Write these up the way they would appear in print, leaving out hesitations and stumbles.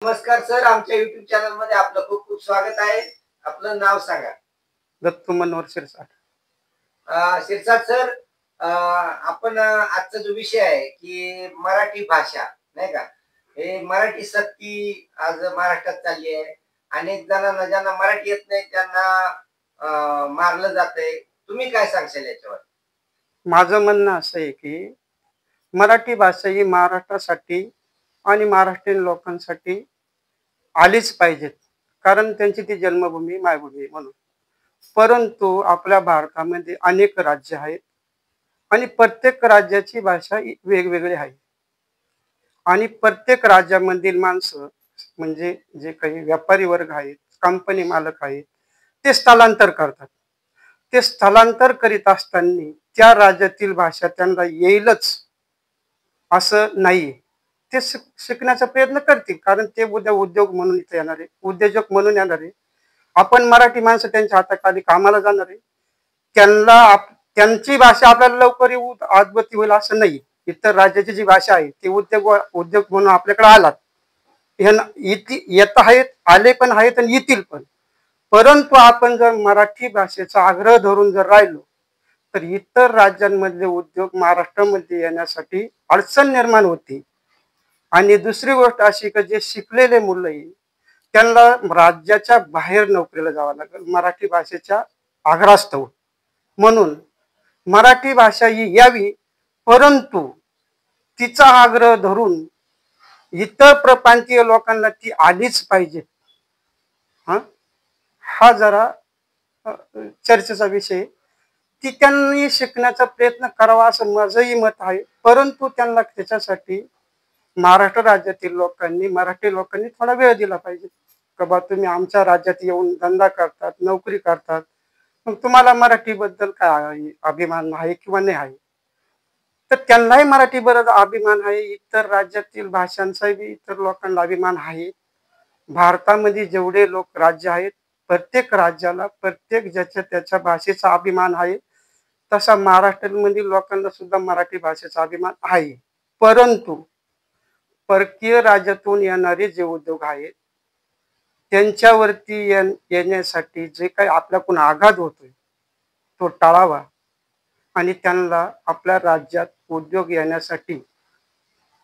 नमस्कार सर, आमच्या YouTube channel मध्ये आपलं खूप खूप स्वागत आहे. आपलं नाव सांगा. दत्तू मनोहर शिरसाट. शिरसाट सर, आपण आजचा जो विषय आहे की मराठी भाषा, नाही का? हे मराठी सक्ती आज महाराष्ट्रात चालली आहे. अनेक जणांना ज्यांना मराठी येत नाही त्यांना मारलं जातंय. तुम्ही काय सांगशाल याच्यावर? माझं म्हणणं असं आहे की मराठी भाषा ही महाराष्ट्रासाठी आणि महाराष्ट्रीयन लोकांसाठी आलीच पाहिजेत. कारण त्यांची ती जन्मभूमी, मायभूमी आहे म्हणून. परंतु आपल्या भारतामध्ये अनेक राज्य आहेत आणि प्रत्येक राज्याची भाषा ही वेगवेगळी आहे. आणि प्रत्येक राज्यामधील माणसं म्हणजे जे काही व्यापारी वर्ग आहेत, कंपनी मालक आहेत, ते स्थलांतर करतात. ते स्थलांतर करीत असताना त्या राज्यातील भाषा त्यांना येईलच असं नाही. ते शिकण्याचा प्रयत्न करतील, कारण ते उद्या उद्योग म्हणून इथे येणार आहे, उद्योजक म्हणून येणार आहे. आपण मराठी माणसं त्यांच्या हाताखाली कामाला जाणार आहे. त्यांना त्यांची भाषा आपल्याला लवकर येऊ आजबत्ती होईल असं नाही. इतर राज्याची जी भाषा आहे ती उद्योग म्हणून आपल्याकडे आलात. येत आहेत, आले पण आहेत आणि येतील पण. परंतु आपण जर मराठी भाषेचा आग्रह धरून जर राहिलो तर इतर राज्यांमधले उद्योग महाराष्ट्रामध्ये येण्यासाठी अडचण निर्माण होती. आणि दुसरी गोष्ट अशी की जे शिकलेले मुलं आहे त्यांना राज्याच्या बाहेर नोकरीला जावं लागेल मराठी भाषेच्या आग्रहास्तव. म्हणून मराठी भाषा ही यावी, परंतु तिचा आग्रह धरून इतर प्रप्रांतीय लोकांना ती आलीच पाहिजे. हा जरा चर्चेचा विषय. ती त्यांनी शिकण्याचा प्रयत्न करावा असं माझंही मत आहे. परंतु त्यांना त्याच्यासाठी महाराष्ट्र राज्यातील लोकांनी, मराठी लोकांनी थोडा वेळ दिला पाहिजे. का बा तुम्ही आमच्या राज्यात येऊन धंदा करतात, नोकरी करतात, मग तुम्हाला मराठीबद्दल काय अभिमान आहे किंवा नाही आहे. तर त्यांनाही मराठी बरोबर अभिमान आहे, इतर राज्यातील भाषांचाही इतर लोकांना अभिमान आहे. भारतामध्ये जेवढे लोक राज्य आहेत प्रत्येक राज्याला प्रत्येक ज्याच्या त्याच्या भाषेचा अभिमान आहे. तसा महाराष्ट्रामधील लोकांना सुद्धा मराठी भाषेचा अभिमान आहे. परंतु परकीय राज्यातून येणारे जे उद्योग आहेत त्यांच्यावरती येण्यासाठी जे काही आपल्याकडून आघात होतोय तो टाळावा आणि त्यांना आपल्या राज्यात उद्योग येण्यासाठी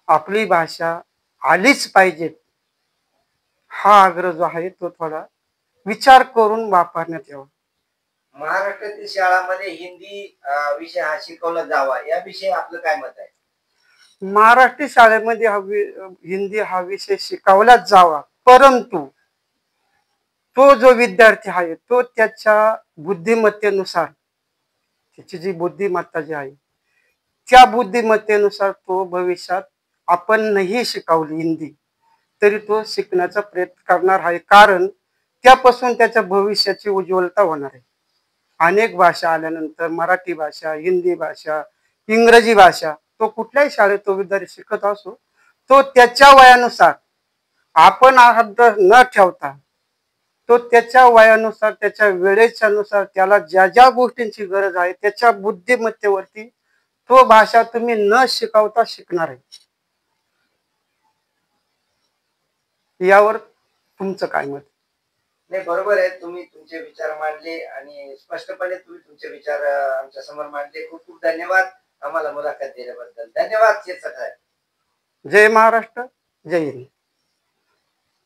आपली भाषा आलीच पाहिजे हा आग्रह जो आहे तो थोडा विचार करून वापरण्यात यावा. महाराष्ट्रातील शाळांमध्ये हिंदी विषय हा शिकवला जावा याविषयी आपलं काय मत आहे? महाराष्ट्र शाळेमध्ये हिंदी हा विषय शिकवलाच जावा, परंतु तो जो विद्यार्थी आहे तो त्याच्या बुद्धिमत्तेनुसार, त्याची जी बुद्धिमत्ता जी आहे त्या बुद्धिमत्तेनुसार तो भविष्यात आपण नाही शिकवली हिंदी तरी तो शिकण्याचा प्रयत्न करणार आहे. कारण त्यापासून त्याच्या भविष्याची उज्ज्वलता होणार आहे. अनेक भाषा आल्यानंतर मराठी भाषा, हिंदी भाषा, इंग्रजी भाषा तो कुठल्याही शाळेत तो विद्यार्थी शिकत असो, तो त्याच्या वयानुसार आपण आग्रह न ठेवता तो त्याच्या वयानुसार, त्याच्या वेळेच्या नुसार त्याला ज्या ज्या गोष्टींची गरज आहे त्याच्या बुद्धिमत्तेवरती तो भाषा तुम्ही न शिकवता शिकणार आहे. यावर तुमचं काय मत? नाही, बरोबर आहे. तुम्ही तुमचे विचार मांडले आणि स्पष्टपणे तुम्ही तुमचे विचार आमच्या समोर मांडले. खूप खूप धन्यवाद आम्हाला मुलाखत दिल्याबद्दल. धन्यवाद शिरसाट साहेब. जय महाराष्ट्र, जय हिंद.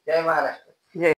जय महाराष्ट्र.